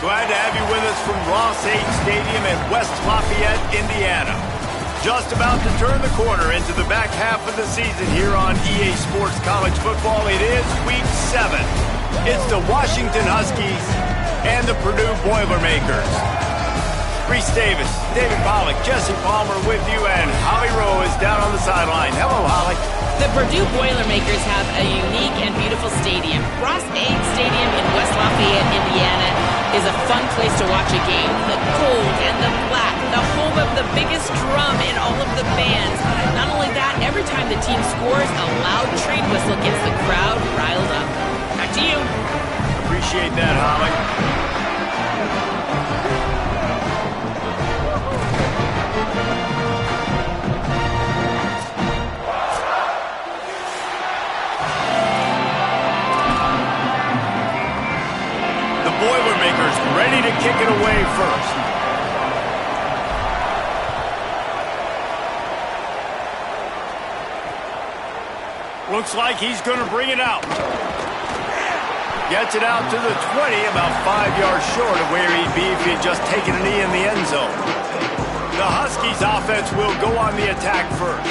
Glad to have you with us from Ross 8 Stadium in West Lafayette, Indiana. Just about to turn the corner into the back half of the season here on EA Sports College Football. It is Week 7. It's the Washington Huskies and the Purdue Boilermakers. Reese Davis, David Pollack, Jesse Palmer with you, and Holly Rowe is down on the sideline. Hello, Holly. The Purdue Boilermakers have a unique and beautiful stadium. Ross 8 Stadium in West Lafayette, Indiana is a fun place to watch a game. The gold and the black, the home of the biggest drum in all of the bands. Not only that, every time the team scores, a loud train whistle gets the crowd riled up. Back to you. Appreciate that, Holly. Boilermakers ready to kick it away first. Looks like he's going to bring it out. Gets it out to the 20, about 5 yards short of where he'd be if he had just taken a knee in the end zone. The Huskies offense will go on the attack first.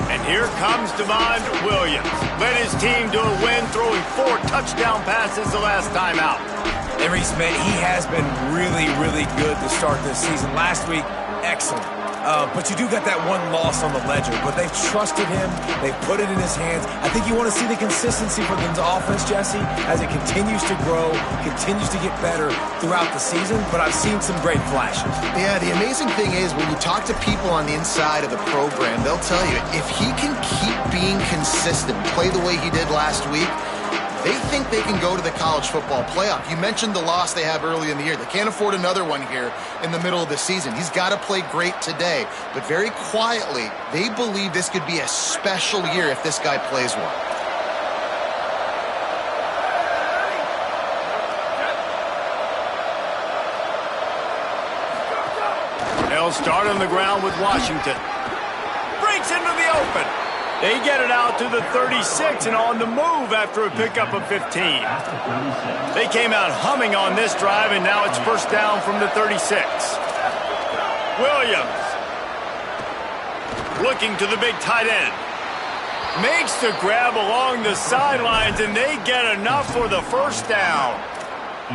And here comes Demond Williams. Led his team to a win, throwing 4 touchdown passes the last time out. And Reese, man, he has been really, really good to start this season. Last week, excellent. But you do got that one loss on the ledger. But they've trusted him. They've put it in his hands. I think you want to see the consistency from the offense, Jesse, as it continues to grow, continues to get better throughout the season. But I've seen some great flashes. Yeah, the amazing thing is when you talk to people on the inside of the program, they'll tell you if he can keep being consistent, play the way he did last week, they think they can go to the college football playoff. You mentioned the loss they have early in the year. They can't afford another one here in the middle of the season. He's got to play great today. But very quietly, they believe this could be a special year if this guy plays well. They'll start on the ground with Washington. Breaks into the open. They get it out to the 36 and on the move after a pickup of 15. They came out humming on this drive, and now it's first down from the 36. Williams looking to the big tight end. Makes the grab along the sidelines, and they get enough for the first down.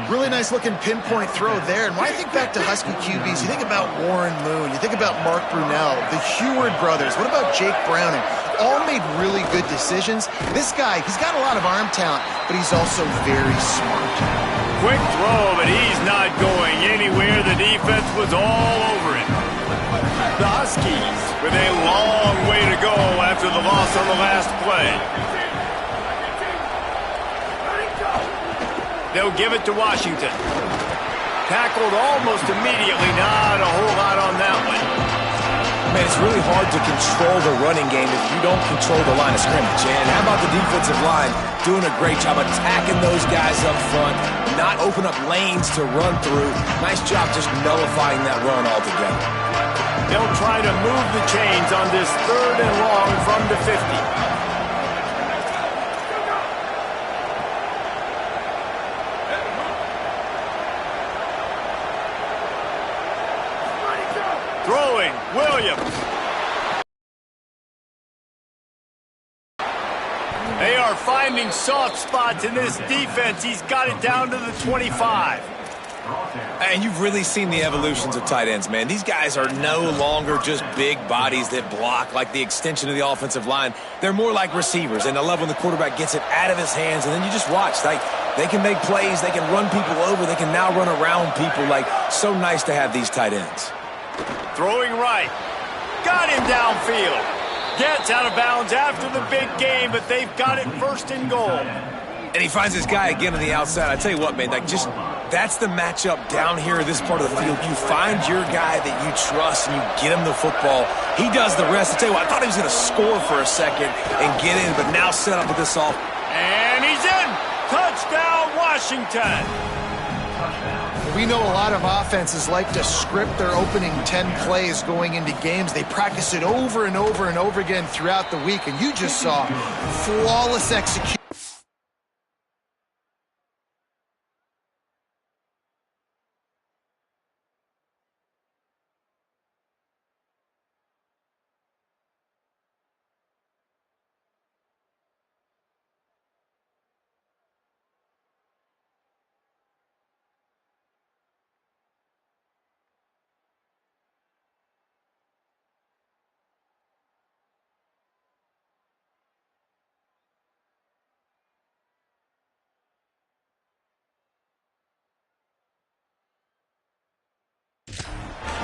Really nice looking pinpoint throw there. And when I think back to Husky QBs, you think about Warren Moon, you think about Mark Brunell, the Heward brothers, what about Jake Browning? All made really good decisions. This guy, he's got a lot of arm talent, but he's also very smart. Quick throw, but he's not going anywhere. The defense was all over him. The Huskies with a long way to go after the loss on the last play. They'll give it to Washington. Tackled almost immediately. Not a whole lot on that one. Man, it's really hard to control the running game if you don't control the line of scrimmage. And how about the defensive line doing a great job attacking those guys up front, not open up lanes to run through. Nice job just nullifying that run altogether. They'll try to move the chains on this 3rd and long from the 50. Throwing, Williams. They are finding soft spots in this defense. He's got it down to the 25. And you've really seen the evolutions of tight ends, man. These guys are no longer just big bodies that block like the extension of the offensive line. They're more like receivers, and I love when the quarterback gets it out of his hands, and then you just watch. Like, they can make plays, they can run people over, they can now run around people. Like, so nice to have these tight ends. Throwing right. Got him downfield. Gets out of bounds after the big game, but they've got it first and goal. And he finds this guy again on the outside. I tell you what, man, like just that's the matchup down here in this part of the field. You find your guy that you trust and you get him the football. He does the rest. I tell you what, I thought he was going to score for a second and get in, but now set up with this off. And he's in. Touchdown, Washington. We know a lot of offenses like to script their opening 10 plays going into games. They practice it over and over and over again throughout the week, and you just saw flawless execution.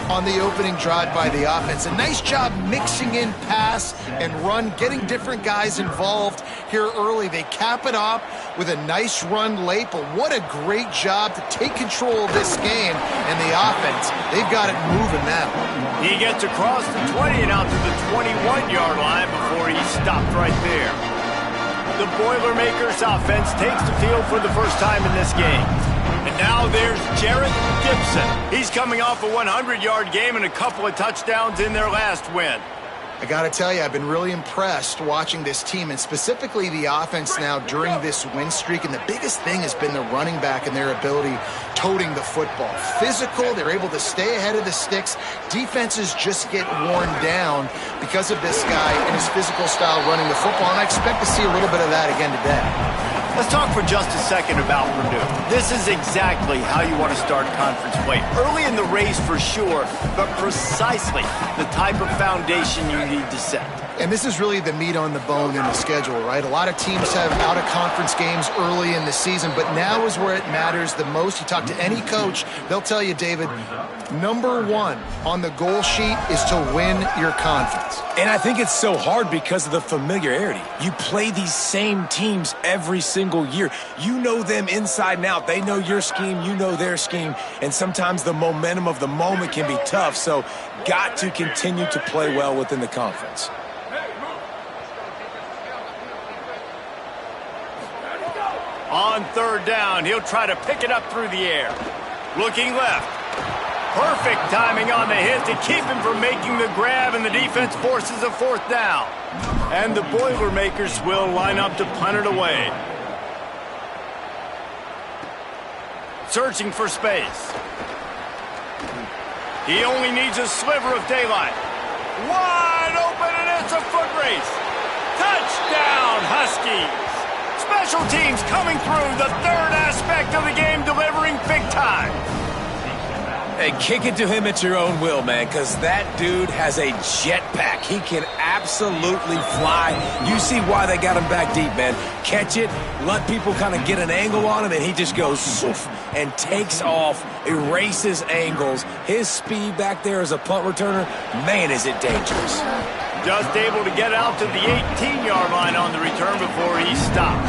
on the opening drive by the offense. A nice job mixing in pass and run, getting different guys involved here early. They cap it off with a nice run late, but what a great job to take control of this game. And the offense, they've got it moving now. He gets across the 20 and out to the 21-yard line before he stopped right there. The Boilermakers offense takes the field for the first time in this game. And now there's Jarrett Gibson. He's coming off a 100-yard game and a couple of touchdowns in their last win. I got to tell you, I've been really impressed watching this team, and specifically the offense now during this win streak. And the biggest thing has been the running back and their ability toting the football. Physical, they're able to stay ahead of the sticks. Defenses just get worn down because of this guy and his physical style running the football, and I expect to see a little bit of that again today. Let's talk for just a second about Purdue. This is exactly how you want to start conference play. Early in the race for sure, but precisely the type of foundation you need to set. And this is really the meat on the bone in the schedule, right? A lot of teams have out-of-conference games early in the season, but now is where it matters the most. You talk to any coach, they'll tell you, David, number one on the goal sheet is to win your conference. And I think it's so hard because of the familiarity. You play these same teams every single year. You know them inside and out. They know your scheme, you know their scheme, and sometimes the momentum of the moment can be tough, so got to continue to play well within the conference. On third down, he'll try to pick it up through the air. Looking left. Perfect timing on the hit to keep him from making the grab, and the defense forces a fourth down. And the Boilermakers will line up to punt it away. Searching for space. He only needs a sliver of daylight. Wide open, and it's a foot race. Touchdown, Huskies. Special teams coming through, the third aspect of the game, delivering big time. Hey, kick it to him at your own will, man, because that dude has a jetpack. He can absolutely fly. You see why they got him back deep, man. Catch it, let people kind of get an angle on him, and he just goes soof and takes off, erases angles. His speed back there as a punt returner, man, is it dangerous. Just able to get out to the 18-yard line on the return before he stopped.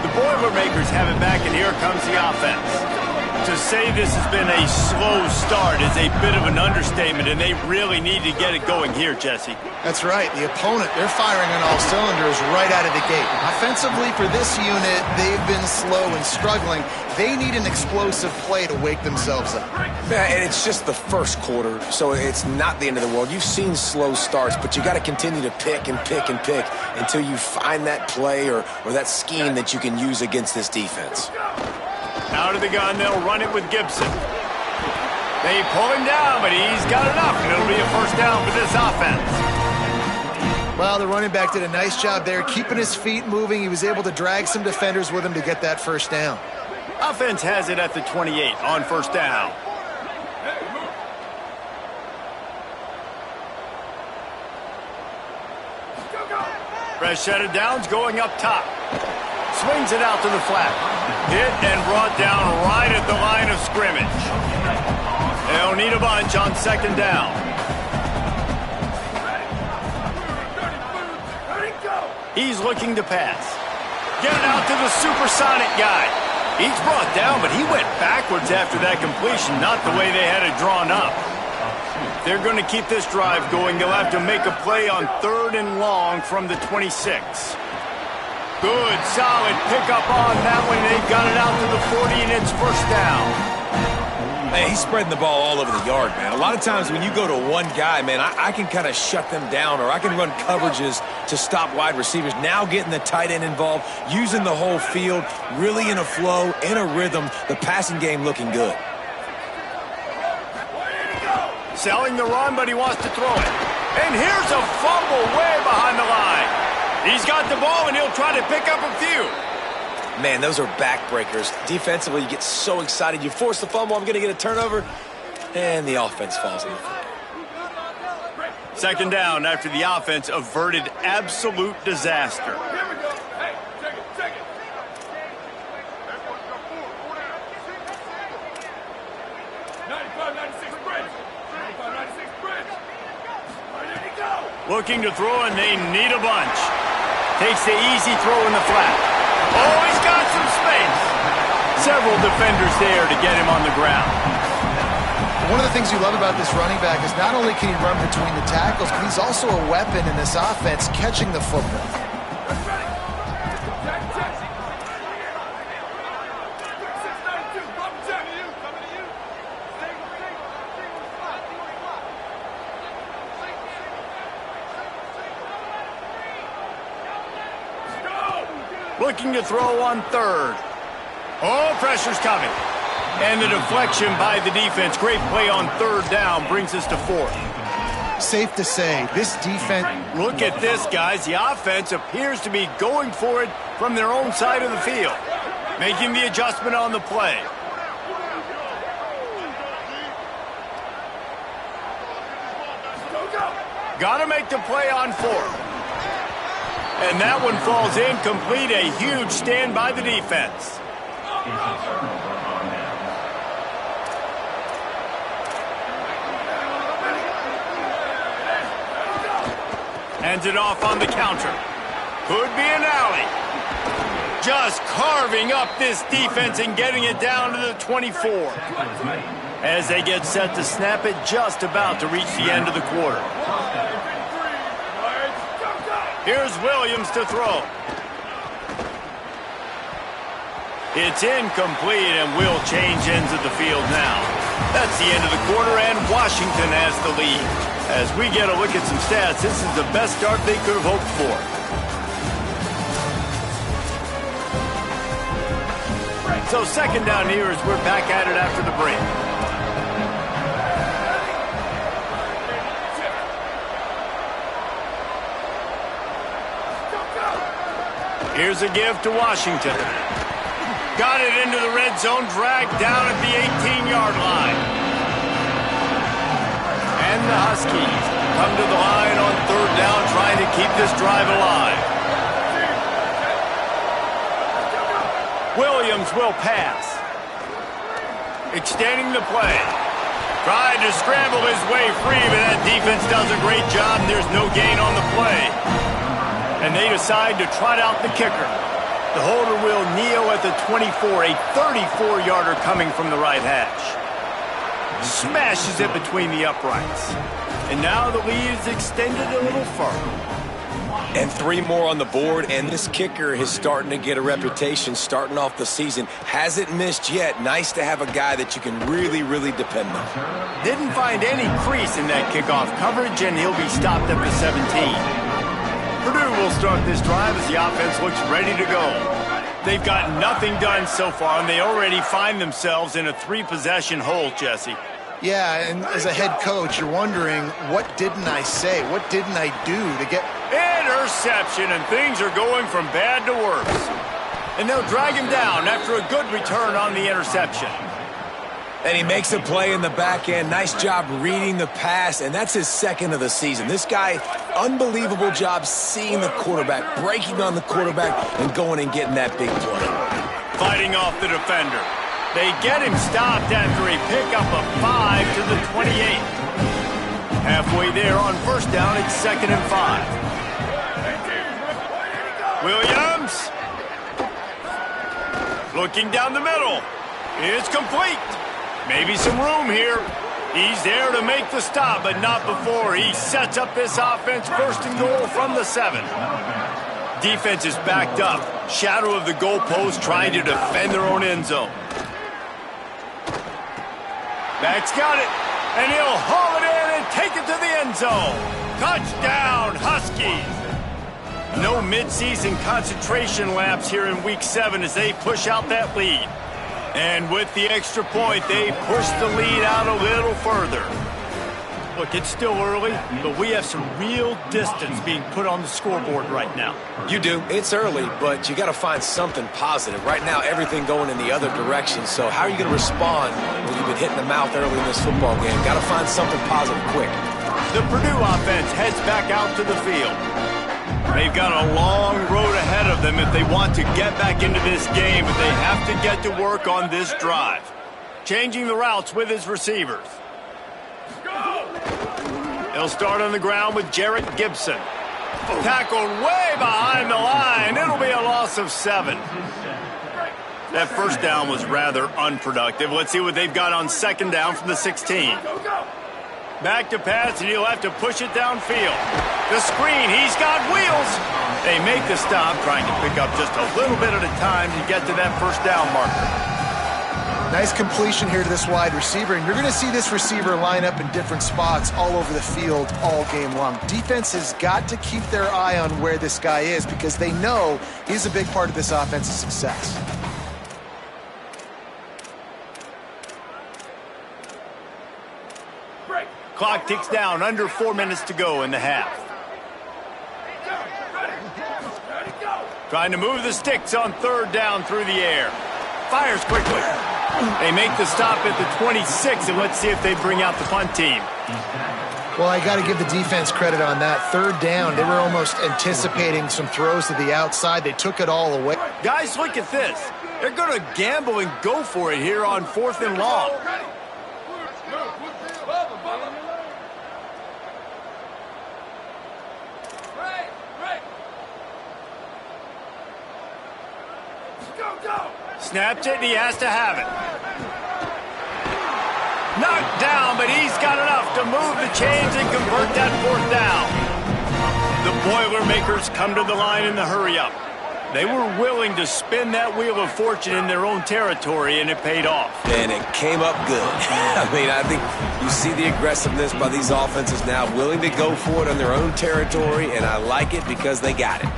The Boilermakers have it back, and here comes the offense. To say this has been a slow start is a bit of an understatement, and they really need to get it going here, Jesse. That's right. The opponent, they're firing on all cylinders right out of the gate. Offensively, for this unit, they've been slow and struggling. They need an explosive play to wake themselves up. Yeah, and it's just the first quarter, so it's not the end of the world. You've seen slow starts, but you got to continue to pick and pick and pick until you find that play or that scheme that you can use against this defense. Out of the gun, they'll run it with Gibson. They pull him down, but he's got enough, and it'll be a first down for this offense. Well, the running back did a nice job there, keeping his feet moving. He was able to drag some defenders with him to get that first down. Offense has it at the 28 on first down. Fresh set of downs going up top. Swings it out to the flat. Hit and brought down right at the line of scrimmage. They'll need a bunch on second down. He's looking to pass. Get it out to the supersonic guy. He's brought down, but he went backwards after that completion, not the way they had it drawn up. They're going to keep this drive going. They'll have to make a play on third and long from the 26. Good, solid pickup on that one. They got it out to the 40, and it's first down. Man, he's spreading the ball all over the yard, man. A lot of times when you go to one guy, man, I can kind of shut them down, or I can run coverages to stop wide receivers. Now getting the tight end involved, using the whole field, really in a flow, in a rhythm, the passing game looking good. Selling the run, but he wants to throw it. And here's a fumble way behind the line. He's got the ball, and he'll try to pick up a few. Man, those are backbreakers. Defensively, you get so excited. You force the fumble, I'm going to get a turnover, and the offense falls in. Second down after the offense averted absolute disaster. Looking to throw, and they need a bunch. Takes the easy throw in the flat. Oh, he's got some space. Several defenders there to get him on the ground. One of the things you love about this running back is not only can he run between the tackles, but he's also a weapon in this offense catching the football. Looking to throw on third. Oh, pressure's coming. And the deflection by the defense. Great play on third down brings us to fourth. Safe to say, this defense... Look at this, guys. The offense appears to be going for it from their own side of the field. Making the adjustment on the play. Got to make the play on fourth. And that one falls incomplete. A huge stand by the defense. Hands it off on the counter. Could be an alley. Just carving up this defense and getting it down to the 24. As they get set to snap it, just about to reach the end of the quarter. Here's Williams to throw. It's incomplete, and will change ends of the field now. That's the end of the quarter, and Washington has the lead. As we get a look at some stats, this is the best start they could have hoped for. So second down here as we're back at it after the break. Here's a give to Washington. Got it into the red zone, dragged down at the 18-yard line. And the Huskies come to the line on third down, trying to keep this drive alive. Williams will pass. Extending the play. Tried to scramble his way free, but that defense does a great job, and there's no gain on the play. And they decide to trot out the kicker. The holder will kneel at the 24, a 34-yarder coming from the right hash. Smashes it between the uprights. And now the lead is extended a little further. And 3 more on the board, and this kicker is starting to get a reputation starting off the season. Hasn't missed yet. Nice to have a guy that you can really, really depend on. Didn't find any crease in that kickoff coverage, and he'll be stopped at the 17. Purdue will start this drive as the offense looks ready to go. They've got nothing done so far, and they already find themselves in a 3-possession hole, Jesse. Yeah, and as a head coach, you're wondering, what didn't I say? What didn't I do to get... Interception, and things are going from bad to worse. And they'll drag him down after a good return on the interception. And he makes a play in the back end. Nice job reading the pass, and that's his second of the season. This guy, unbelievable job seeing the quarterback, breaking on the quarterback, and going and getting that big play. Fighting off the defender. They get him stopped after a pickup of 5 to the 28. Halfway there on first down, it's 2nd and 5. Williams. Looking down the middle. It's complete. Maybe some room here. He's there to make the stop, but not before he sets up this offense. 1st and goal from the 7. Defense is backed up. Shadow of the goalpost, trying to defend their own end zone. Back's got it, and he'll haul it in and take it to the end zone. Touchdown, Huskies. No midseason concentration laps here in Week 7 as they push out that lead. And with the extra point, they push the lead out a little further. Look, it's still early, but we have some real distance being put on the scoreboard right now. You do. It's early, but you got to find something positive. Right now, everything going in the other direction. So how are you going to respond when you've been hitting the mouth early in this football game? Got to find something positive quick. The Purdue offense heads back out to the field. They've got a long road ahead of them if they want to get back into this game, but they have to get to work on this drive. Changing the routes with his receivers. They'll start on the ground with Jarrett Gibson. Tackled way behind the line. It'll be a loss of 7. That first down was rather unproductive. Let's see what they've got on second down from the 16. Back to pass, and he'll have to push it downfield. The screen, he's got wheels. They make the stop, trying to pick up just a little bit at a time to get to that first down marker. Nice completion here to this wide receiver, and you're going to see this receiver line up in different spots all over the field all game long. Defense has got to keep their eye on where this guy is because they know he's a big part of this offense's success. Clock ticks down, under 4 minutes to go in the half. Trying to move the sticks on third down through the air. Fires quickly. They make the stop at the 26, and let's see if they bring out the punt team. Well, I got to give the defense credit on that. Third down, they were almost anticipating some throws to the outside. They took it all away. Guys, look at this. They're going to gamble and go for it here on 4th and long. Snapped it, and he has to have it. Knocked down, but he's got enough to move the chains and convert that 4th down. The Boilermakers come to the line in the hurry-up. They were willing to spin that wheel of fortune in their own territory, and it paid off. And it came up good. I mean, I think you see the aggressiveness by these offenses now, willing to go for it on their own territory, and I like it because they got it.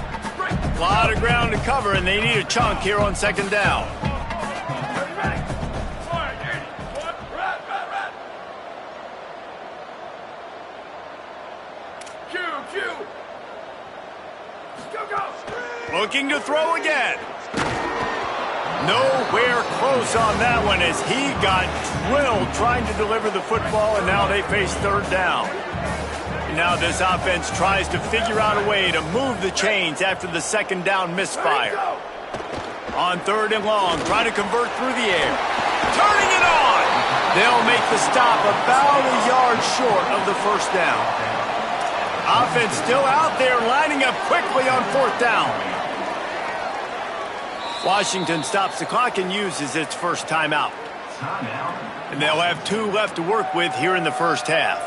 A lot of ground to cover, and they need a chunk here on second down. Looking to throw again. Nowhere close on that one as he got drilled trying to deliver the football, and now they face third down. And now this offense tries to figure out a way to move the chains after the second down misfire. On third and long, trying to convert through the air. Turning it on! They'll make the stop about a yard short of the first down. Offense still out there lining up quickly on 4th down. Washington stops the clock and uses its first timeout. And they'll have 2 left to work with here in the first half.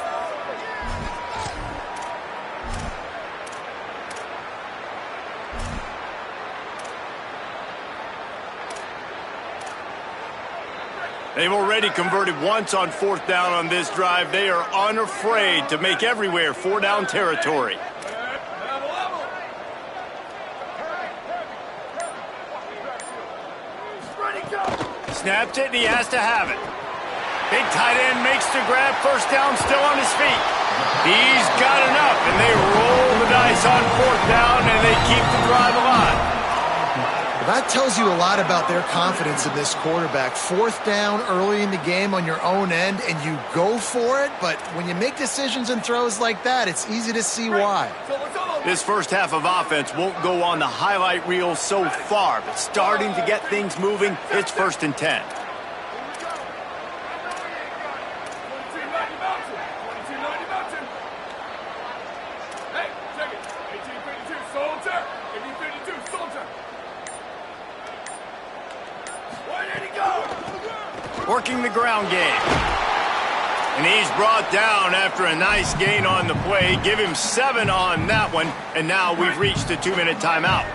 They've already converted once on 4th down on this drive. They are unafraid to make everywhere 4-down territory. Snapped it, and he has to have it. Big tight end makes the grab. First down, still on his feet. He's got enough, and they roll the dice on 4th down, and they keep the drive alive. Well, that tells you a lot about their confidence in this quarterback. 4th down early in the game on your own end, and you go for it, but when you make decisions and throws like that, it's easy to see why. This first half of offense won't go on the highlight reel so far, but starting to get things moving, it's 1st and 10. Working the ground game. And he's brought down after a nice gain on the play. Give him 7 on that one, and now we've reached a 2-minute timeout.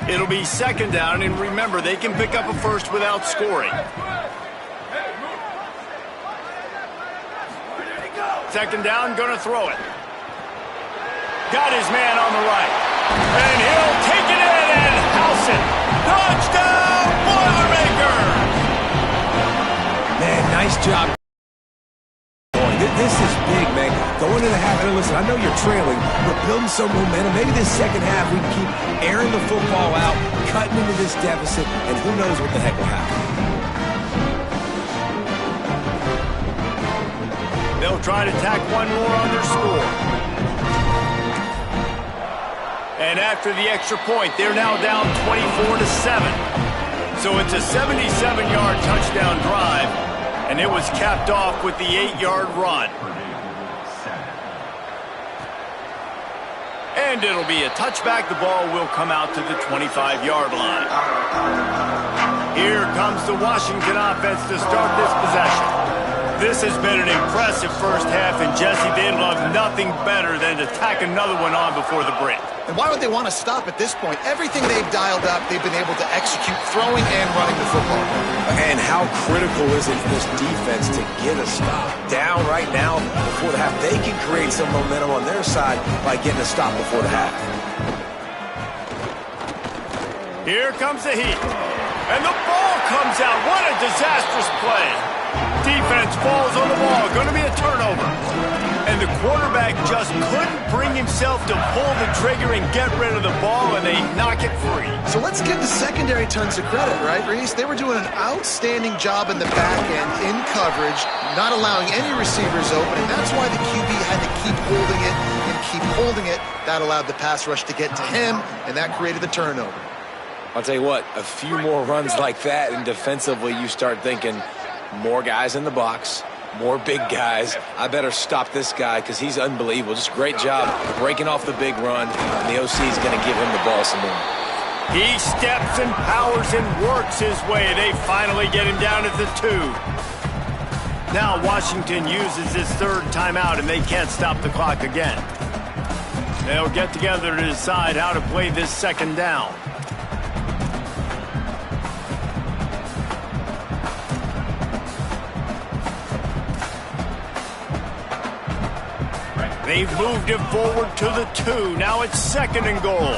It'll be second down, and remember, they can pick up a first without scoring. Second down, gonna throw it. Got his man on the right. And he'll take it in and house it. Touchdown, Boilermakers! Man, nice job. This is big, man. Going into the half, and listen, I know you're trailing, but building some momentum. Maybe this second half we can keep airing the football out, cutting into this deficit, and who knows what the heck will happen. They'll try to tack one more on their score. And after the extra point, they're now down 24-7. So it's a 77-yard touchdown drive. And it was capped off with the 8-yard run. And it'll be a touchback. The ball will come out to the 25-yard line. Here comes the Washington offense to start this possession. This has been an impressive first half, and Jesse, they'd love nothing better than to tack another one on before the break. And why would they want to stop at this point? Everything they've dialed up, they've been able to execute throwing and running the football. And how critical is it for this defense to get a stop? Down right now before the half. They can create some momentum on their side by getting a stop before the half. Here comes the heat. And the ball comes out. What a disastrous play. Defense falls on the ball. Going to be a turnover. And the quarterback just couldn't bring himself to pull the trigger and get rid of the ball, and they knock it free. So let's give the secondary tons of credit, right, Reese? They were doing an outstanding job in the back end, in coverage, not allowing any receivers open, and that's why the QB had to keep holding it and keep holding it. That allowed the pass rush to get to him, and that created the turnover. I'll tell you what, a few more runs like that, and defensively you start thinking more guys in the box, more big guys. I better stop this guy because he's unbelievable. Just great job breaking off the big run, and the OC is going to give him the ball some more. He steps and powers and works his way. They finally get him down at the 2. Now Washington uses his third timeout, and they can't stop the clock again. They'll get together to decide how to play this second down. They've moved it forward to the 2. Now it's 2nd and goal.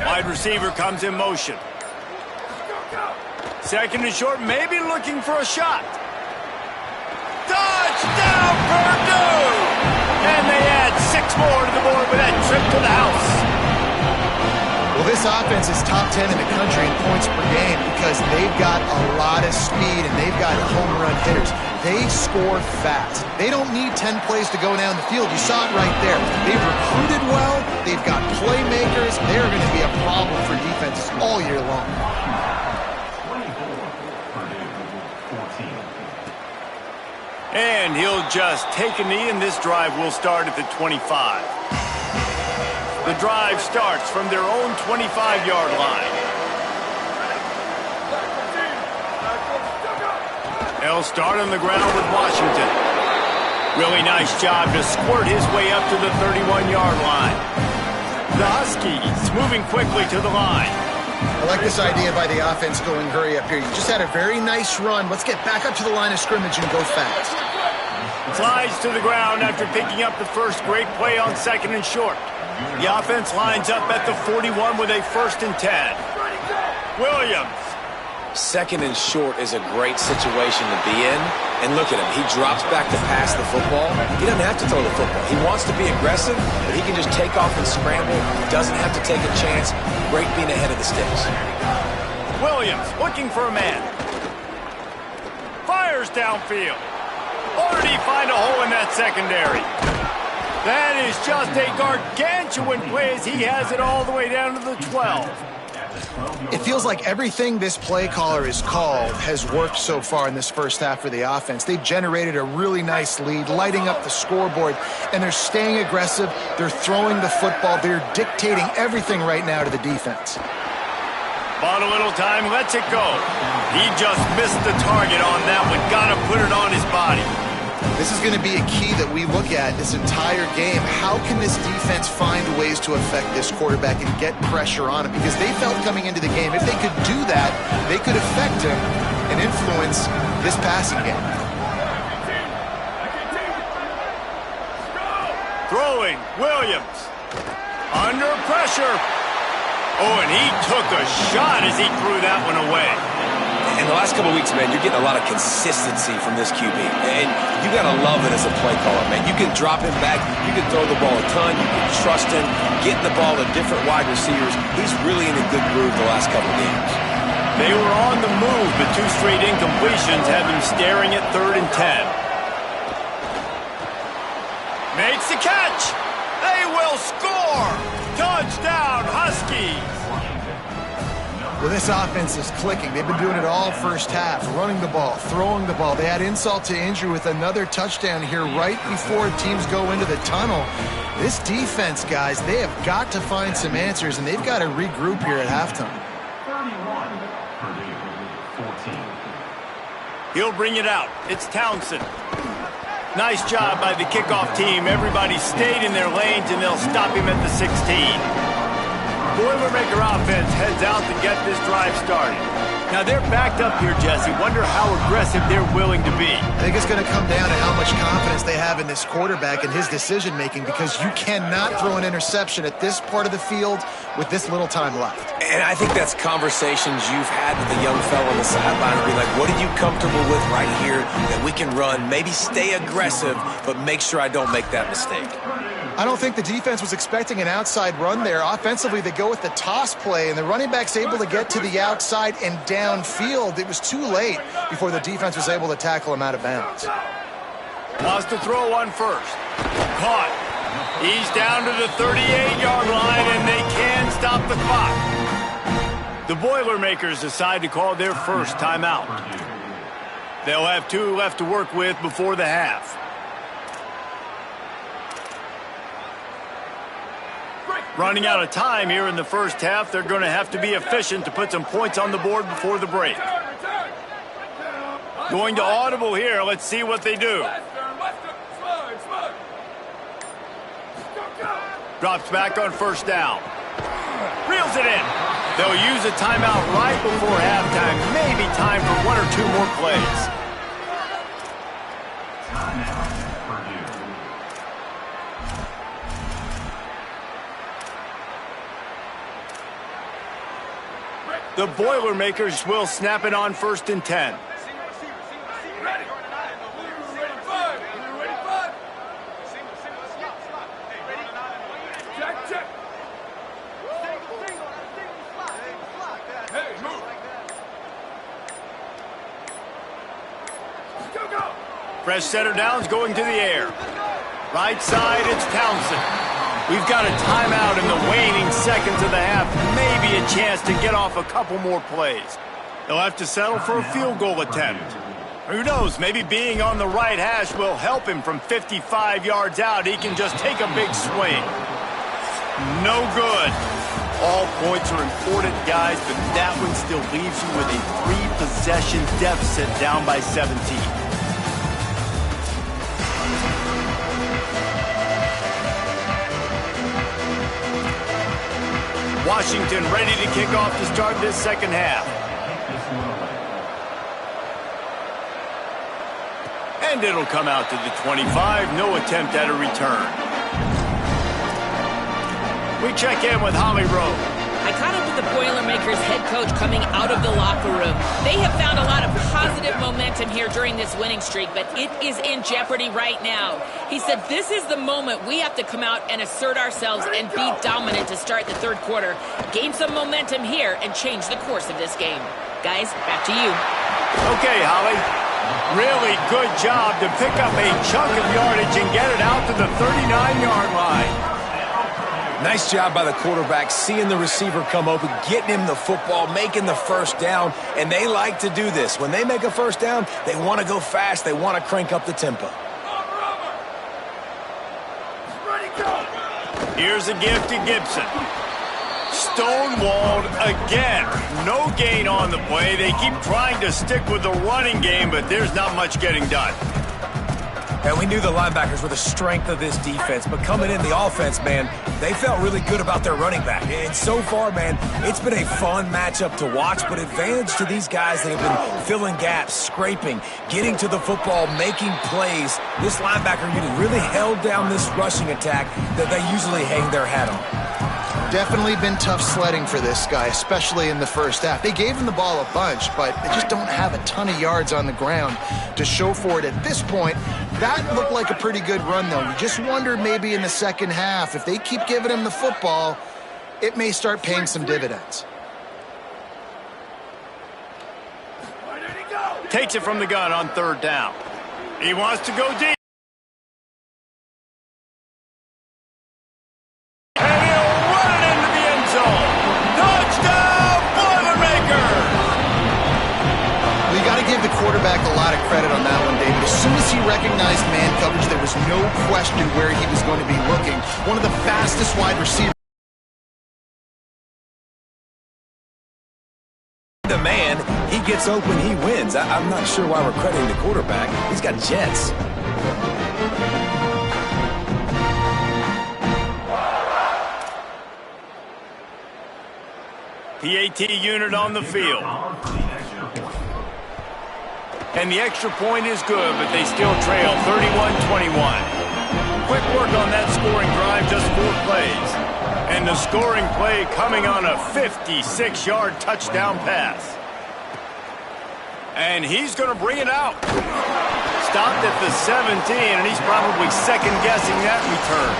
Wide receiver comes in motion. 2nd and short, maybe looking for a shot. Touchdown, Purdue! And they add 6 more to the board with that trip to the house. Well, this offense is top 10 in the country in points per game because they've got a lot of speed and they've got home run hitters. They score fast. They don't need 10 plays to go down the field. You saw it right there. They've recruited well. They've got playmakers. They're going to be a problem for defenses all year long. And he'll just take a knee, and this drive will start at the 25. The drive starts from their own 25-yard line. They'll start on the ground with Washington. Really nice job to squirt his way up to the 31-yard line. The Huskies moving quickly to the line. I like this idea by the offense going hurry up here. You just had a very nice run. Let's get back up to the line of scrimmage and go fast. Slides to the ground after picking up the first great play on 2nd and short. The offense lines up at the 41 with a 1st and 10. Williams. 2nd and short is a great situation to be in. And look at him. He drops back to pass the football. He doesn't have to throw the football. He wants to be aggressive, but he can just take off and scramble. Doesn't have to take a chance. Great being ahead of the sticks. Williams looking for a man. Fires downfield. Or did he find a hole in that secondary? That is just a gargantuan play as he has it all the way down to the 12. It feels like everything this play caller has called has worked so far in this first half for the offense. They've generated a really nice lead, lighting up the scoreboard, and they're staying aggressive. They're throwing the football. They're dictating everything right now to the defense. Bought a little time, lets it go. He just missed the target on that one. Gotta put it on his body. This is going to be a key that we look at this entire game. How can this defense find ways to affect this quarterback and get pressure on him? Because they felt coming into the game, if they could do that, they could affect him and influence this passing game. Throwing, Williams. Under pressure. Oh, and he took a shot as he threw that one away. In the last couple of weeks, man, you're getting a lot of consistency from this QB. And you got to love it as a play caller, man. You can drop him back. You can throw the ball a ton. You can trust him. Getting the ball to different wide receivers. He's really in a good groove the last couple of games. They were on the move, but 2 straight incompletions have him staring at 3rd and 10. Makes the catch. They will score. Touchdown, Huskies. Well, this offense is clicking. They've been doing it all first half, running the ball, throwing the ball. They add insult to injury with another touchdown here right before teams go into the tunnel. This defense, guys, they have got to find some answers, and they've got to regroup here at halftime. 31, 14. He'll bring it out. It's Townsend. Nice job by the kickoff team. Everybody stayed in their lanes, and they'll stop him at the 16. Boilermaker offense heads out to get this drive started. Now they're backed up here, Jesse. Wonder how aggressive they're willing to be. I think it's going to come down to how much confidence they have in this quarterback and his decision-making, because you cannot throw an interception at this part of the field with this little time left. And I think that's conversations you've had with the young fellow on the sideline. Be like, what are you comfortable with right here that we can run? Maybe stay aggressive, but make sure I don't make that mistake. I don't think the defense was expecting an outside run there. Offensively, they go with the toss play, and the running back's able to get to the outside and downfield. It was too late before the defense was able to tackle him out of bounds. Wants to throw one first. Caught. He's down to the 38-yard line, and they can stop the clock. The Boilermakers decide to call their first timeout. They'll have 2 left to work with before the half. Running out of time here in the first half, they're going to have to be efficient to put some points on the board before the break. Going to audible here. Let's see what they do. Drops back on first down. Reels it in. They'll use a timeout right before halftime. Maybe time for 1 or 2 more plays. The Boilermakers will snap it on 1st and 10. Fresh setter downs going to the air. Right side, it's Townsend. We've got a timeout in the waning seconds of the half. Maybe a chance to get off a couple more plays. They'll have to settle for a field goal attempt. Who knows, maybe being on the right hash will help him from 55 yards out. He can just take a big swing. No good. All points are important, guys, but that one still leaves you with a 3-possession deficit down by 17. Washington ready to kick off to start this second half. And it'll come out to the 25. No attempt at a return. We check in with Holly Rowe. I caught up with the Boilermakers head coach coming out of the locker room. They have found a lot of positive momentum here during this winning streak, but it is in jeopardy right now. He said this is the moment we have to come out and assert ourselves and be dominant to start the third quarter, gain some momentum here, and change the course of this game. Guys, back to you. Okay, Holly. Really good job to pick up a chunk of yardage and get it out to the 39-yard line. Nice job by the quarterback, seeing the receiver come open, getting him the football, making the first down, and they like to do this. When they make a first down, they want to go fast. They want to crank up the tempo. Here's a gift to Gibson. Stonewalled again. No gain on the play. They keep trying to stick with the running game, but there's not much getting done. And we knew the linebackers were the strength of this defense, but coming in the offense, man, they felt really good about their running back. And so far, man, it's been a fun matchup to watch, but advantage to these guys that have been filling gaps, scraping, getting to the football, making plays. This linebacker unit really held down this rushing attack that they usually hang their hat on. Definitely been tough sledding for this guy, especially in the first half. They gave him the ball a bunch, but they just don't have a ton of yards on the ground to show for it at this point. That looked like a pretty good run, though. You just wonder maybe in the second half, if they keep giving him the football, it may start paying some dividends. Takes it from the gun on third down. He wants to go deep. Quarterback a lot of credit on that one, David. As soon as he recognized man coverage, there was no question where he was going to be looking. One of the fastest wide receivers. The man, he gets open, he wins. I'm not sure why we're crediting the quarterback. He's got jets. PAT unit on the field. And the extra point is good, but they still trail 31-21. Quick work on that scoring drive, just 4 plays. And the scoring play coming on a 56-yard touchdown pass. And he's going to bring it out. Stopped at the 17, and he's probably second-guessing that return.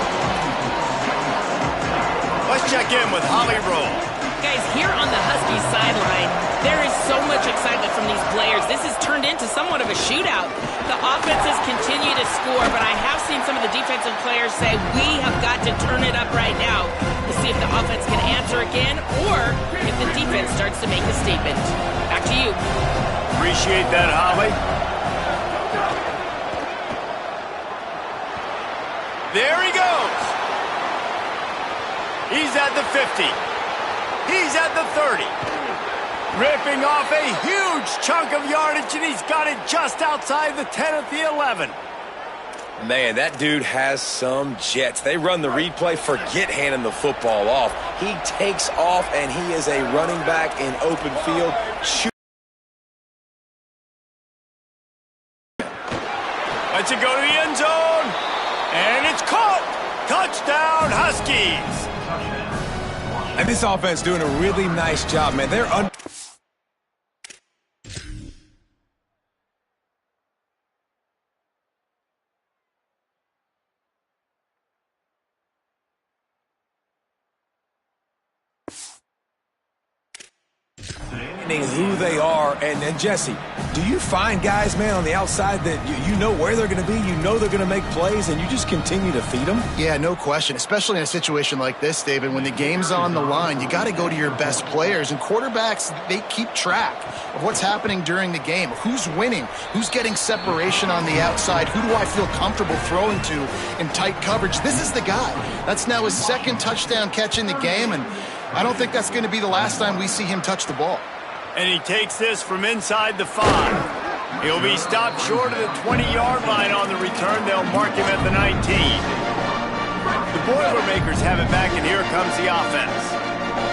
Let's check in with Holly Rowe. Guys, here on the Huskies sideline, there is so much excitement from these players. This has turned into somewhat of a shootout. The offenses continue to score, but I have seen some of the defensive players say, we have got to turn it up right now to see if the offense can answer again or if the defense starts to make a statement. Back to you. Appreciate that, Holly. There he goes. He's at the 50. He's at the 30. Ripping off a huge chunk of yardage, and he's got it just outside the 10 at the 11. Man, that dude has some jets. They run the replay, forget handing the football off. He takes off, and he is a running back in open field. Lets it go to the end zone, and it's caught. Touchdown, Huskies. And this offense doing a really nice job, man. They're who they are. And Jesse, do you find guys, man, on the outside that you know where they're going to be, you know they're going to make plays, and you just continue to feed them? Yeah, no question, especially in a situation like this, David. When the game's on the line, you got to go to your best players, and quarterbacks, they keep track of what's happening during the game. Who's winning? Who's getting separation on the outside? Who do I feel comfortable throwing to in tight coverage? This is the guy. That's now his second touchdown catch in the game, and I don't think that's going to be the last time we see him touch the ball. And he takes this from inside the 5. He'll be stopped short of the 20-yard line on the return. They'll mark him at the 19. The Boilermakers have it back, and here comes the offense.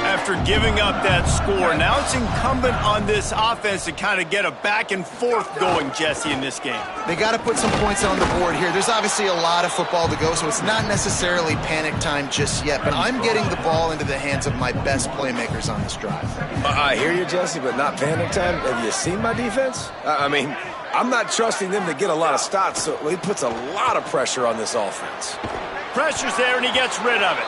After giving up that score, now it's incumbent on this offense to kind of get a back and forth going, Jesse, in this game. They got to put some points on the board here. There's obviously a lot of football to go, so it's not necessarily panic time just yet, but I'm getting the ball into the hands of my best playmakers on this drive. I hear you, Jesse, but not panic time. Have you seen my defense? I mean, I'm not trusting them to get a lot of stops, so he puts a lot of pressure on this offense. Pressure's there, and he gets rid of it.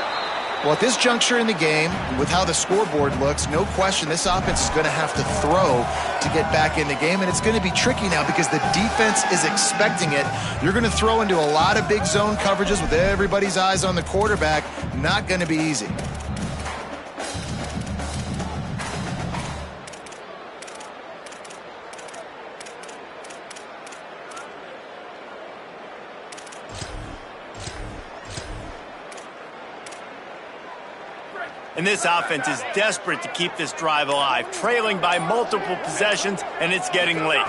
Well, at this juncture in the game, with how the scoreboard looks, no question this offense is going to have to throw to get back in the game, and it's going to be tricky now because the defense is expecting it. You're going to throw into a lot of big zone coverages with everybody's eyes on the quarterback. Not going to be easy. And this offense is desperate to keep this drive alive, trailing by multiple possessions, and it's getting late.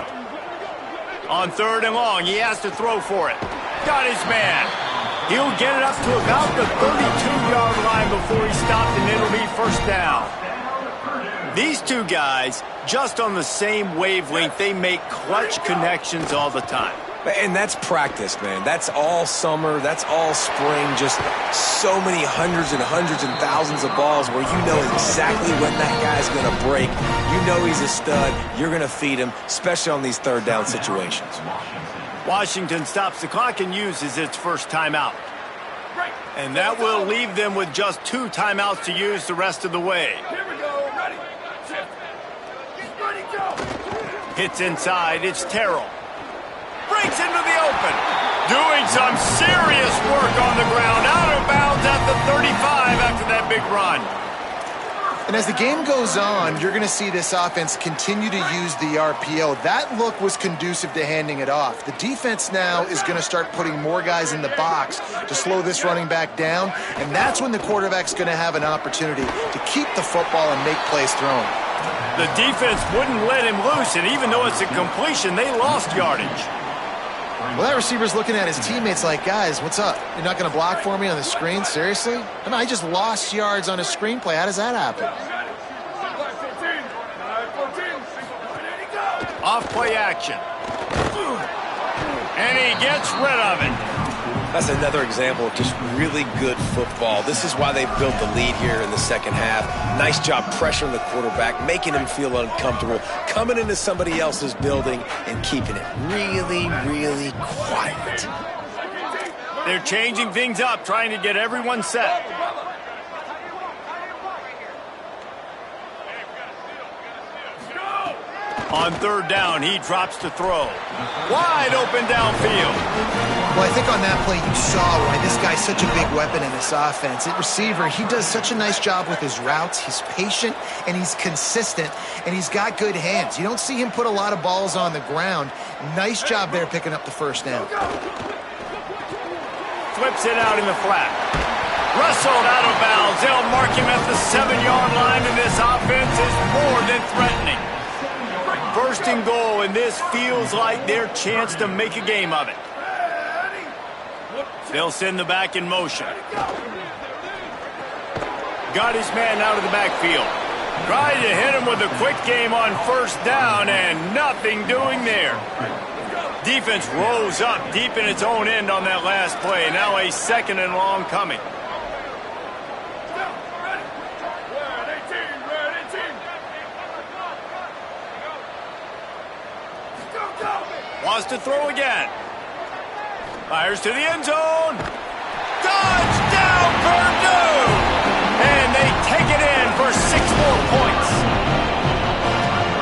On 3rd and long, he has to throw for it. Got his man. He'll get it up to about the 32-yard line before he stopped, and it'll be first down. These two guys, just on the same wavelength, they make clutch connections all the time. And that's practice, man. That's all summer. That's all spring. Just so many hundreds and thousands of balls where you know exactly when that guy's going to break. You know he's a stud. You're going to feed him, especially on these 3rd down situations. Washington stops the clock and uses its first timeout. And that will leave them with just 2 timeouts to use the rest of the way. Here we go. Ready. Set. He's ready, go. Hits inside. It's Terrell. Breaks into the open. Doing some serious work on the ground. Out of bounds at the 35 after that big run. And as the game goes on, you're going to see this offense continue to use the RPO. That look was conducive to handing it off. The defense now is going to start putting more guys in the box to slow this running back down, and that's when the quarterback's going to have an opportunity to keep the football and make plays throwing. The defense wouldn't let him loose, and even though it's a completion, they lost yardage. Well, that receiver's looking at his teammates like, guys, what's up? You're not going to block for me on the screen? Seriously? I mean, I just lost yards on a screenplay. How does that happen? Off play action. And he gets rid of it. That's another example of just really good football. This is why they built the lead here in the second half. Nice job pressuring the quarterback, making him feel uncomfortable, coming into somebody else's building and keeping it really, really quiet. They're changing things up, trying to get everyone set. On third down, he drops to throw. Wide open downfield. Well, I think on that play you saw why this guy's such a big weapon in this offense. At receiver, he does such a nice job with his routes. He's patient, and he's consistent, and he's got good hands. You don't see him put a lot of balls on the ground. Nice job there picking up the first down. Flips it out in the flat. Wrestled out of bounds. They'll mark him at the 7-yard line, and this offense is more than threatening. First and goal, and this feels like their chance to make a game of it. They'll send the back in motion. Got his man out of the backfield. Tried to hit him with a quick game on first down, and nothing doing there. Defense rose up deep in its own end on that last play. Now a second and long coming. Wants to throw again. Fires to the end zone. Touchdown, Purdue! And they take it in for 6 more points.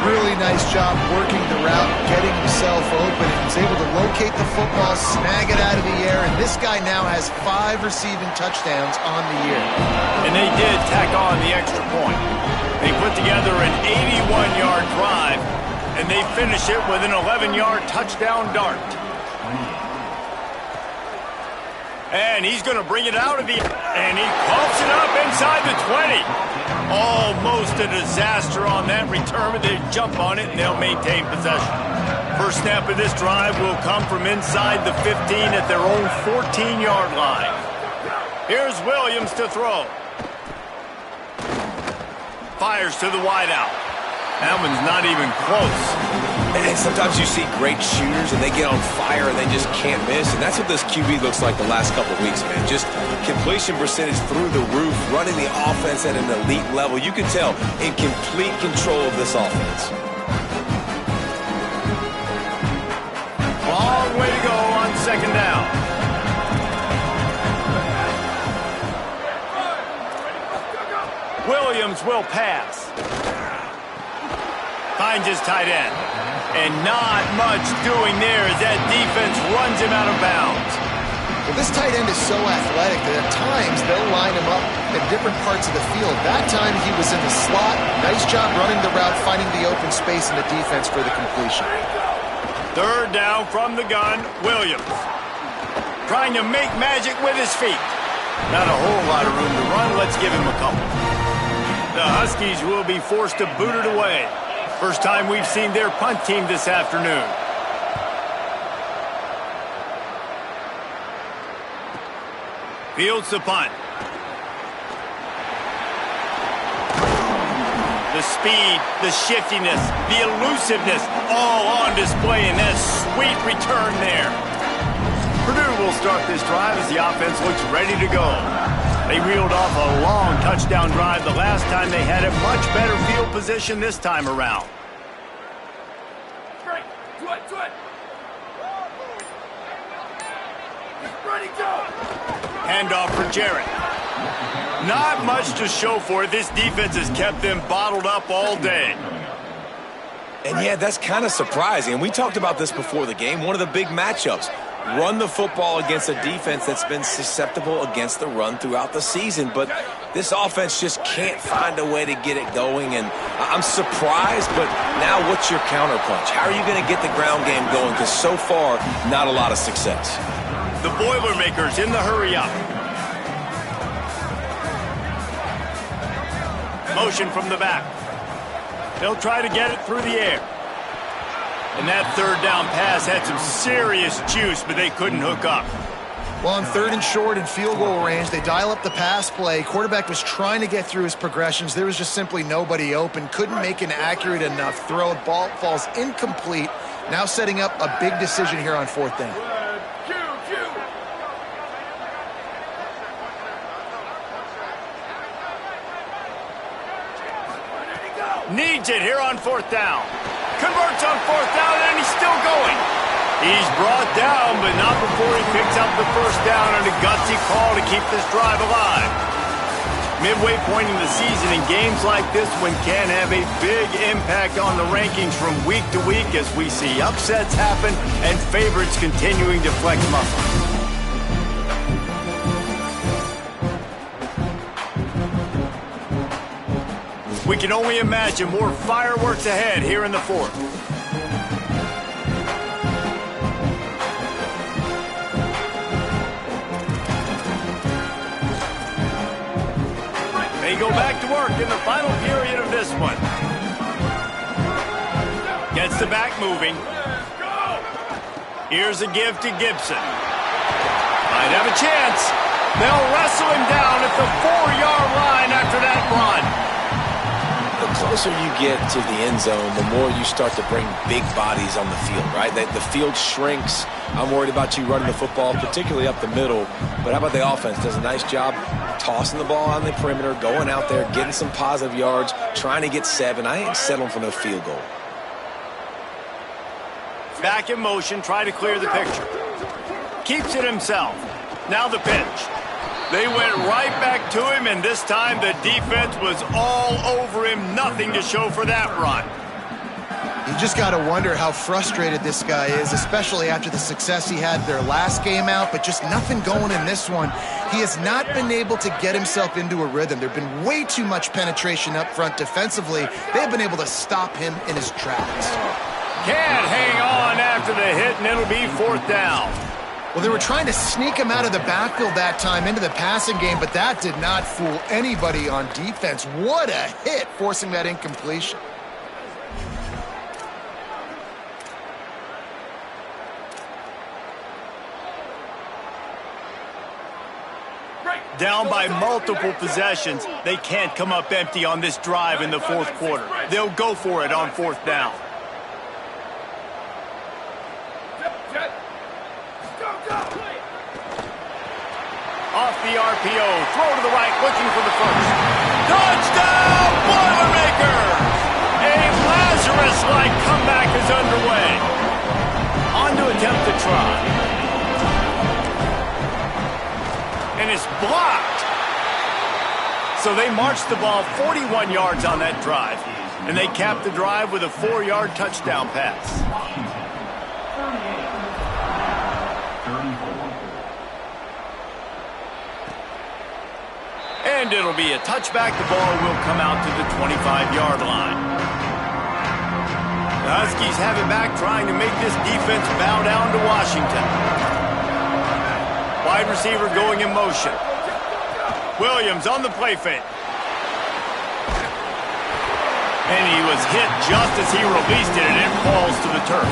Really nice job working the route, getting himself open. He was able to locate the football, snag it out of the air, and this guy now has 5 receiving touchdowns on the year. And they did tack on the extra point. They put together an 81-yard drive, and they finish it with an 11-yard touchdown dart. And he's going to bring it out of the... And he coughs it up inside the 20. Almost a disaster on that return, but they jump on it, and they'll maintain possession. First snap of this drive will come from inside the 15 at their own 14-yard line. Here's Williams to throw. Fires to the wideout. That one's not even close. And sometimes you see great shooters and they get on fire and they just can't miss. And that's what this QB looks like the last couple of weeks, man. Just completion percentage through the roof, running the offense at an elite level. You can tell in complete control of this offense. Long way to go on second down. Williams will pass. Finds his tight end. And not much doing there as that defense runs him out of bounds. Well, this tight end is so athletic that at times they'll line him up at different parts of the field. That time he was in the slot. Nice job running the route, finding the open space in the defense for the completion. Third down from the gun, Williams. Trying to make magic with his feet. Not a whole lot of room to run. Let's give him a couple. The Huskies will be forced to boot it away. First time we've seen their punt team this afternoon. Fields the punt. The speed, the shiftiness, the elusiveness, all on display in that sweet return there. Purdue will start this drive as the offense looks ready to go. They reeled off a long touchdown drive the last time they had a much better field position this time around. Handoff for Jarrett. Not much to show for it. This defense has kept them bottled up all day. And yeah, that's kind of surprising. And we talked about this before the game. One of the big matchups. Run the football against a defense that's been susceptible against the run throughout the season. But this offense just can't find a way to get it going. And I'm surprised, but now what's your counterpunch? How are you going to get the ground game going? Because so far, not a lot of success. The Boilermakers in the hurry up. Motion from the back. They'll try to get it through the air. And that third down pass had some serious juice, but they couldn't hook up. Well, on 3rd and short and field goal range, they dial up the pass play. Quarterback was trying to get through his progressions. There was just simply nobody open. Couldn't make an accurate enough throw. Ball falls incomplete. Now setting up a big decision here on 4th down. Needs it here on 4th down. Converts on 4th down, and he's still going. He's brought down, but not before he picks up the 1st down on a gutsy call to keep this drive alive. Midway point in the season, and games like this one can have a big impact on the rankings from week to week as we see upsets happen and favorites continuing to flex muscle. We can only imagine more fireworks ahead here in the 4th. They go back to work in the final period of this one. Gets the back moving. Here's a give to Gibson. Might have a chance. They'll wrestle him down at the 4-yard line after that run. The closer you get to the end zone, the more you start to bring big bodies on the field, right? The field shrinks. I'm worried about you running the football, particularly up the middle. But how about the offense? Does a nice job tossing the ball on the perimeter, going out there, getting some positive yards, trying to get 7. I ain't settling for no field goal. Back in motion, try to clear the picture. Keeps it himself. Now the pitch. They went right back to him, and this time the defense was all over him. Nothing to show for that run. You just got to wonder how frustrated this guy is, especially after the success he had their last game out, but just nothing going in this one. He has not been able to get himself into a rhythm. There have been way too much penetration up front defensively. They've been able to stop him in his tracks. Can't hang on after the hit, and it'll be 4th down. Well, they were trying to sneak him out of the backfield that time into the passing game, but that did not fool anybody on defense. What a hit, forcing that incompletion. Down by multiple possessions, they can't come up empty on this drive in the 4th quarter. They'll go for it on 4th down. Off the RPO, throw to the right, looking for the first. Touchdown, Boilermakers! A Lazarus-like comeback is underway. On to attempt to try. And it's blocked. So they marched the ball 41 yards on that drive. And they capped the drive with a 4-yard touchdown pass. And it'll be a touchback. The ball will come out to the 25-yard line. The Huskies have it back, trying to make this defense bow down to Washington. Wide receiver going in motion. Williams on the play fake. And he was hit just as he released it, and it falls to the turf.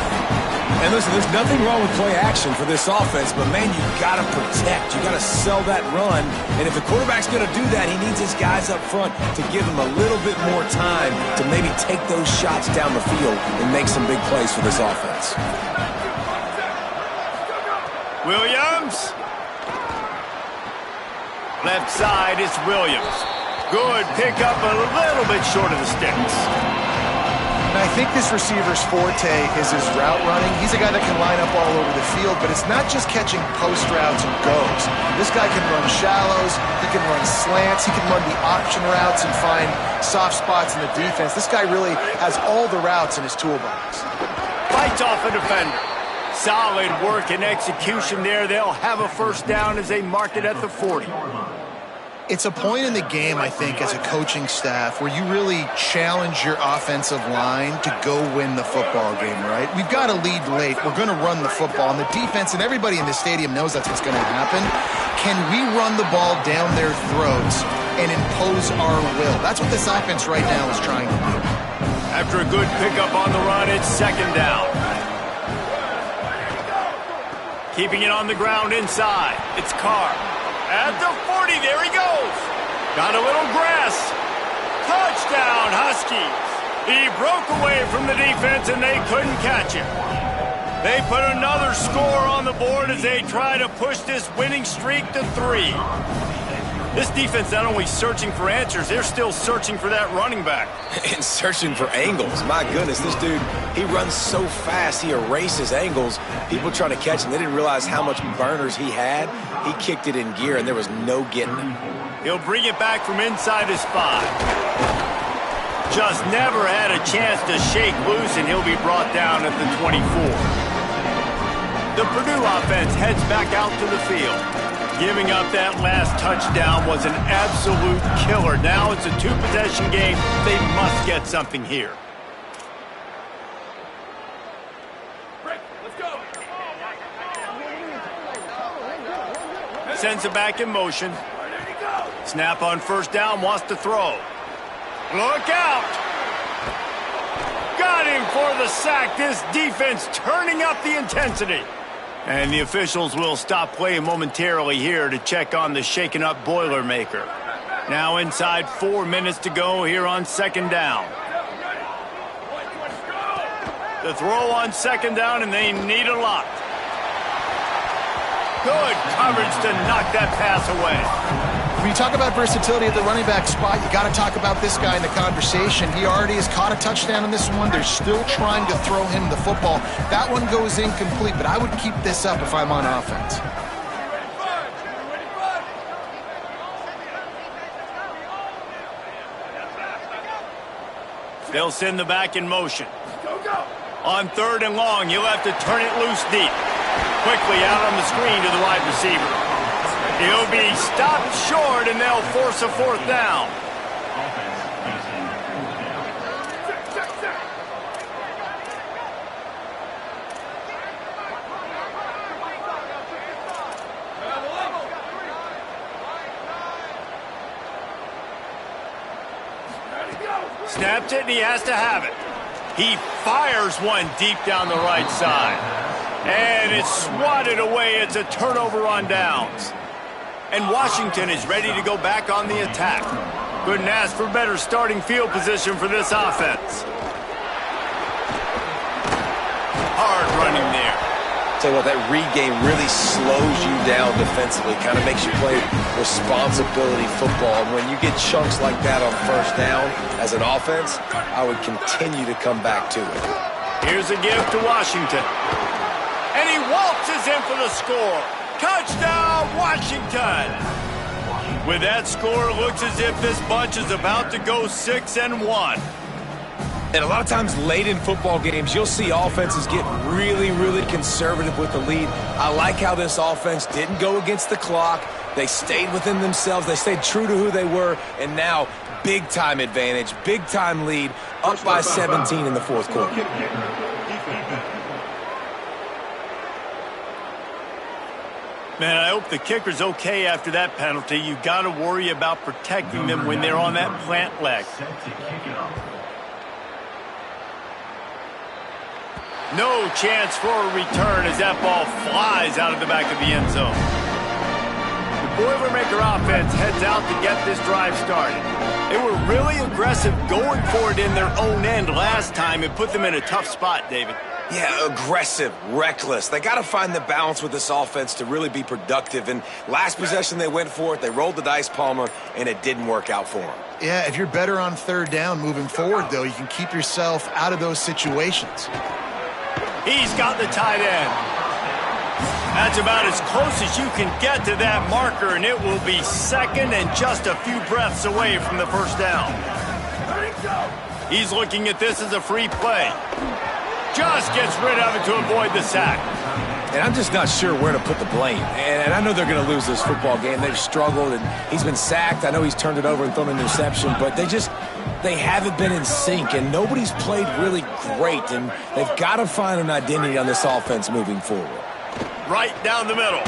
And listen, there's nothing wrong with play action for this offense, but man, you got to protect. You got to sell that run. And if the quarterback's going to do that, he needs his guys up front to give him a little bit more time to maybe take those shots down the field and make some big plays for this offense. Williams. Left side, it's Williams. Good pickup, a little bit short of the sticks. And I think this receiver's forte is his route running. He's a guy that can line up all over the field, but it's not just catching post routes and goes. This guy can run shallows, he can run slants, he can run the option routes and find soft spots in the defense. This guy really has all the routes in his toolbox. Fights off a defender. Solid work and execution there. They'll have a first down as they mark it at the 40. It's a point in the game, I think, as a coaching staff where you really challenge your offensive line to go win the football game, right? We've got to lead late. We're going to run the football. And the defense and everybody in the stadium knows that's what's going to happen. Can we run the ball down their throats and impose our will? That's what this offense right now is trying to do. After a good pickup on the run, it's second down. Keeping it on the ground inside. It's Carr. At the 40, there he goes. Got a little grass. Touchdown, Huskies. He broke away from the defense, and they couldn't catch him. They put another score on the board as they try to push this winning streak to 3. This defense not only searching for answers, they're still searching for that running back. And searching for angles. My goodness, this dude, he runs so fast, he erases angles. People trying to catch him, they didn't realize how much burners he had. He kicked it in gear, and there was no getting it. He'll bring it back from inside his 5. Just never had a chance to shake loose, and he'll be brought down at the 24. The Purdue offense heads back out to the field. Giving up that last touchdown was an absolute killer. Now it's a 2-possession game. They must get something here. Let's go. Sends it back in motion. Snap on first down, wants to throw. Look out! Got him for the sack. This defense turning up the intensity. And the officials will stop play momentarily here to check on the shaken-up Boilermaker. Now inside 4 minutes to go here on second down. The throw on second down, and they need a lot. Good coverage to knock that pass away. When you talk about versatility at the running back spot, you got to talk about this guy in the conversation. He already has caught a touchdown in this one. They're still trying to throw him the football. That one goes incomplete, but I would keep this up if I'm on offense. They'll send the back in motion. On third and long, you'll have to turn it loose deep. Quickly out on the screen to the wide receiver. He'll be stopped short, and they'll force a fourth down. Snapped it, and he has to have it. He fires one deep down the right side. And it's swatted away. It's a turnover on downs. And Washington is ready to go back on the attack. Couldn't ask for better starting field position for this offense. Hard running there. Tell you what, that read game really slows you down defensively, kind of makes you play responsibility football. And when you get chunks like that on first down as an offense, I would continue to come back to it. Here's a give to Washington. And he waltzes in for the score. Touchdown, Washington! With that score, it looks as if this bunch is about to go 6-1. And a lot of times late in football games, you'll see offenses get really, really conservative with the lead. I like how this offense didn't go against the clock. They stayed within themselves. They stayed true to who they were. And now, big-time advantage, big-time lead, up by 17 in the fourth quarter. Man, I hope the kicker's okay after that penalty. You've got to worry about protecting them when they're on that plant leg. No chance for a return as that ball flies out of the back of the end zone. The Boilermaker offense heads out to get this drive started. They were really aggressive going for it in their own end last time. It put them in a tough spot, David. Yeah, aggressive, reckless. They got to find the balance with this offense to really be productive. And last possession they went for it, they rolled the dice, Palmer, and it didn't work out for them. Yeah, if you're better on third down moving forward, though, you can keep yourself out of those situations. He's got the tight end. That's about as close as you can get to that marker, and it will be second and just a few breaths away from the first down. He's looking at this as a free play. Just gets rid of it to avoid the sack. And I'm just not sure where to put the blame. And I know they're going to lose this football game. They've struggled, and he's been sacked. I know he's turned it over and thrown an interception, but they haven't been in sync, and nobody's played really great, and they've got to find an identity on this offense moving forward. Right down the middle.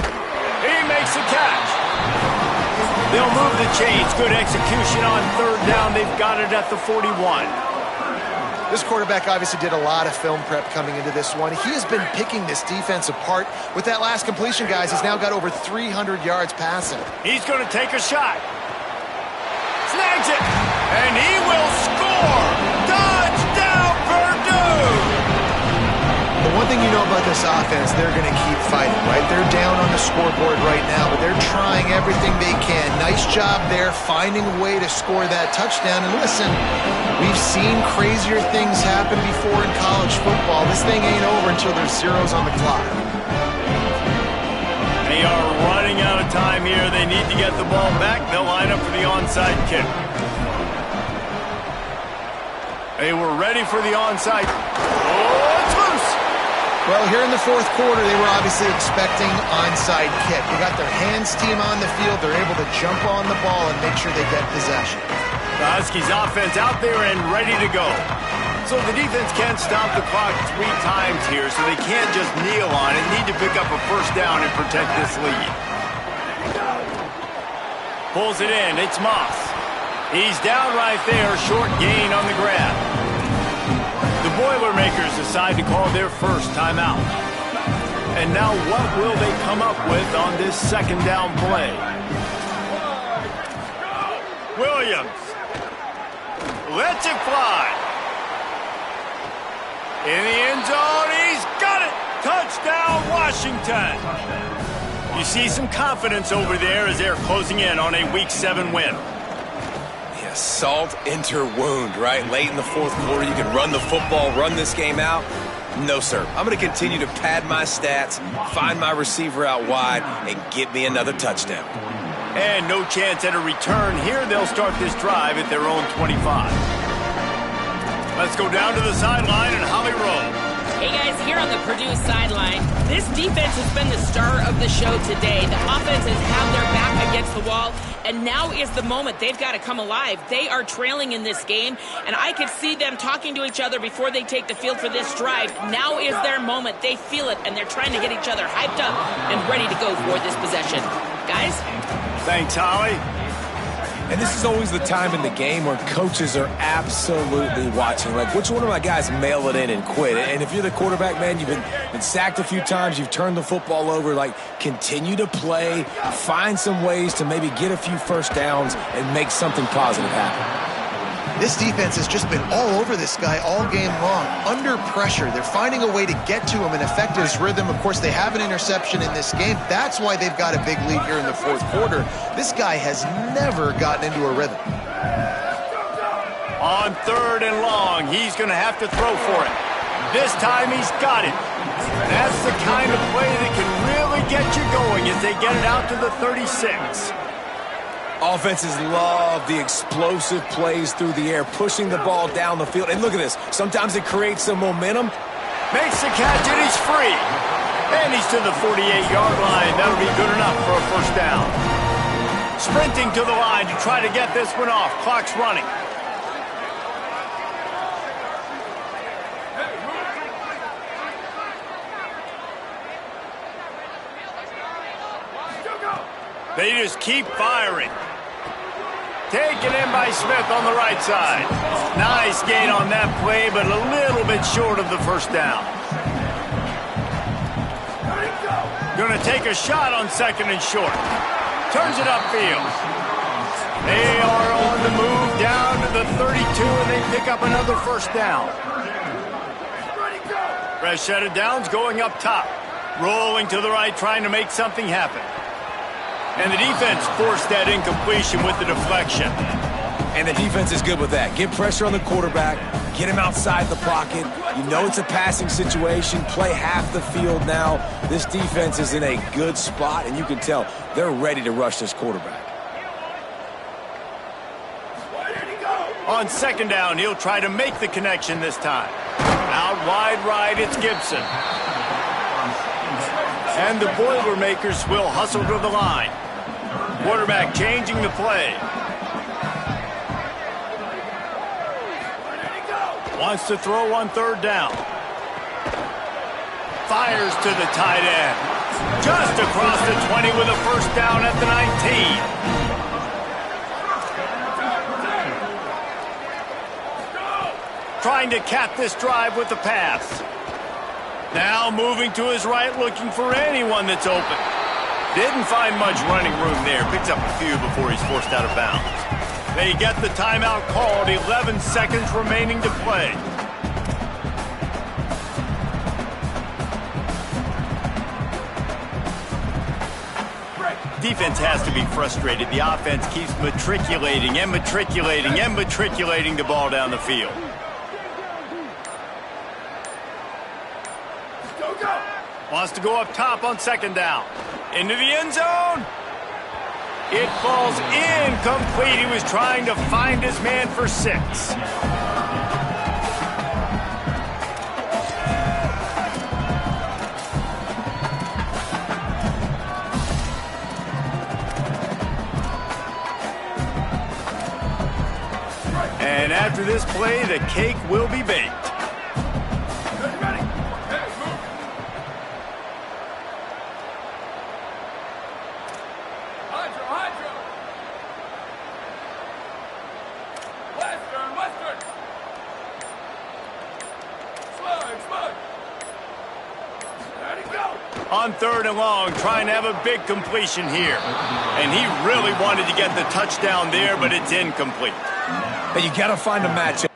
He makes the catch. They'll move the chains. Good execution on third down. They've got it at the 41. This quarterback obviously did a lot of film prep coming into this one. He has been picking this defense apart. With that last completion, guys, he's now got over 300 yards passing. He's going to take a shot. Snags it. And he will score. Touchdown, Purdue. The one thing you know about this offense, they're going to keep fighting, right? They're down on the scoreboard right now, but they're trying everything they can. Nice job there, finding a way to score that touchdown. And listen, we've seen crazier things happen before in college football. This thing ain't over until there's zeros on the clock. They are running out of time here. They need to get the ball back. They'll line up for the onside kick. They were ready for the onside. Oh, it's loose. Well, here in the fourth quarter, they were obviously expecting onside kick. They got their hands team on the field. They're able to jump on the ball and make sure they get possession. The Huskies offense out there and ready to go. So the defense can't stop the clock 3 times here, so they can't just kneel on it. Need to pick up a first down and protect this lead. Pulls it in. It's Moss. He's down right there. Short gain on the grab. The Boilermakers decide to call their first timeout. And now what will they come up with on this second down play? Williams lets it fly. In the end zone, he's got it. Touchdown, Washington. You see some confidence over there as they're closing in on a Week 7 win. Salt enter wound, right? Late in the fourth quarter, you can run the football, run this game out. No, sir. I'm going to continue to pad my stats, find my receiver out wide, and get me another touchdown. And no chance at a return here. They'll start this drive at their own 25. Let's go down to the sideline and Holly Rowe. Hey guys, here on the Purdue sideline, this defense has been the star of the show today. The offense has had their back against the wall, and now is the moment. They've got to come alive. They are trailing in this game, and I could see them talking to each other before they take the field for this drive. Now is their moment. They feel it, and they're trying to get each other hyped up and ready to go for this possession. Guys? Thanks, Holly. And this is always the time in the game where coaches are absolutely watching. Like, which one of my guys mail it in and quit? And if you're the quarterback, man, you've been sacked a few times, you've turned the football over, like, continue to play, find some ways to maybe get a few first downs and make something positive happen. This defense has just been all over this guy all game long. Under pressure, they're finding a way to get to him and affect his rhythm. Of course, they have an interception in this game. That's why they've got a big lead here in the fourth quarter. This guy has never gotten into a rhythm. On third and long, he's going to have to throw for it. This time he's got it. That's the kind of play that can really get you going as they get it out to the 36. Offenses love the explosive plays through the air, pushing the ball down the field. And look at this. Sometimes it creates some momentum. Makes the catch, and he's free. And he's to the 48-yard line. That'll be good enough for a first down. Sprinting to the line to try to get this one off. Clock's running. They just keep firing. Taken in by Smith on the right side. Nice gain on that play, but a little bit short of the first down. Going to take a shot on second and short. Turns it upfield. They are on the move down to the 32, and they pick up another first down. Fresh set of downs going up top. Rolling to the right, trying to make something happen. And the defense forced that incompletion with the deflection. And the defense is good with that. Get pressure on the quarterback. Get him outside the pocket. You know it's a passing situation. Play half the field now. This defense is in a good spot, and you can tell they're ready to rush this quarterback. On second down, he'll try to make the connection this time. Out wide right, it's Gibson. And the Boilermakers will hustle to the line. Quarterback changing the play. Wants to throw on third down. Fires to the tight end. Just across the 20 with a first down at the 19. Trying to cap this drive with the pass. Now moving to his right, looking for anyone that's open. Didn't find much running room there. Picks up a few before he's forced out of bounds. They get the timeout called. 11 seconds remaining to play. Defense has to be frustrated. The offense keeps matriculating and matriculating and matriculating the ball down the field. Wants to go up top on second down. Into the end zone. It falls incomplete. He was trying to find his man for 6. And after this play, the cake will be baked. On third and long, trying to have a big completion here. And he really wanted to get the touchdown there, but it's incomplete. But you got to find a matchup.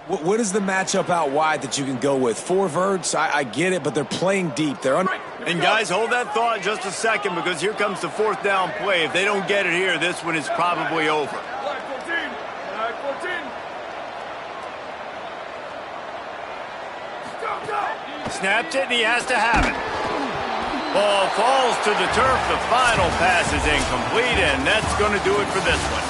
What is the matchup out wide that you can go with? 4 verts, I get it, but they're playing deep. They're under. And guys, hold that thought just a second, because here comes the fourth down play. If they don't get it here, this one is probably over. Snapped it, and he has to have it. Ball falls to the turf. The final pass is incomplete, and that's going to do it for this one.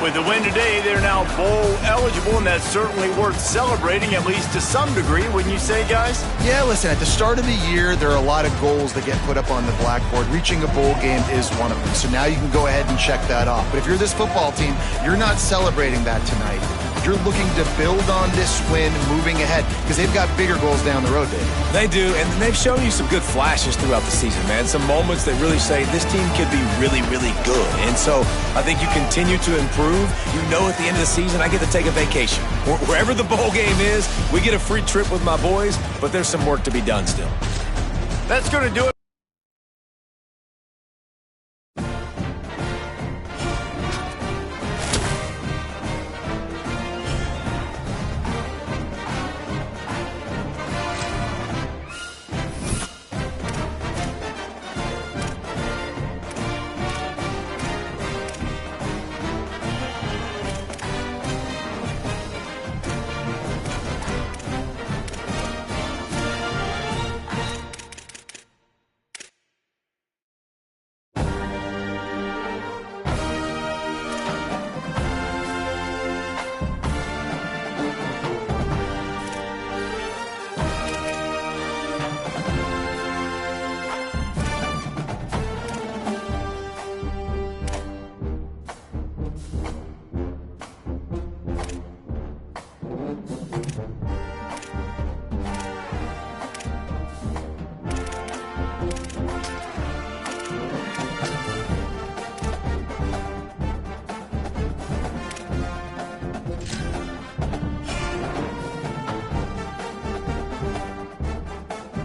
With the win today, they're now bowl eligible, and that's certainly worth celebrating, at least to some degree, wouldn't you say, guys? Yeah, listen, at the start of the year, there are a lot of goals that get put up on the blackboard. Reaching a bowl game is one of them. So now you can go ahead and check that off. But if you're this football team, you're not celebrating that tonight. You're looking to build on this win moving ahead, because they've got bigger goals down the road, David. They do, and they've shown you some good flashes throughout the season, man. Some moments that really say this team could be really, really good. And so I think you continue to improve. You know at the end of the season, I get to take a vacation. Wherever the bowl game is, we get a free trip with my boys, but there's some work to be done still. That's going to do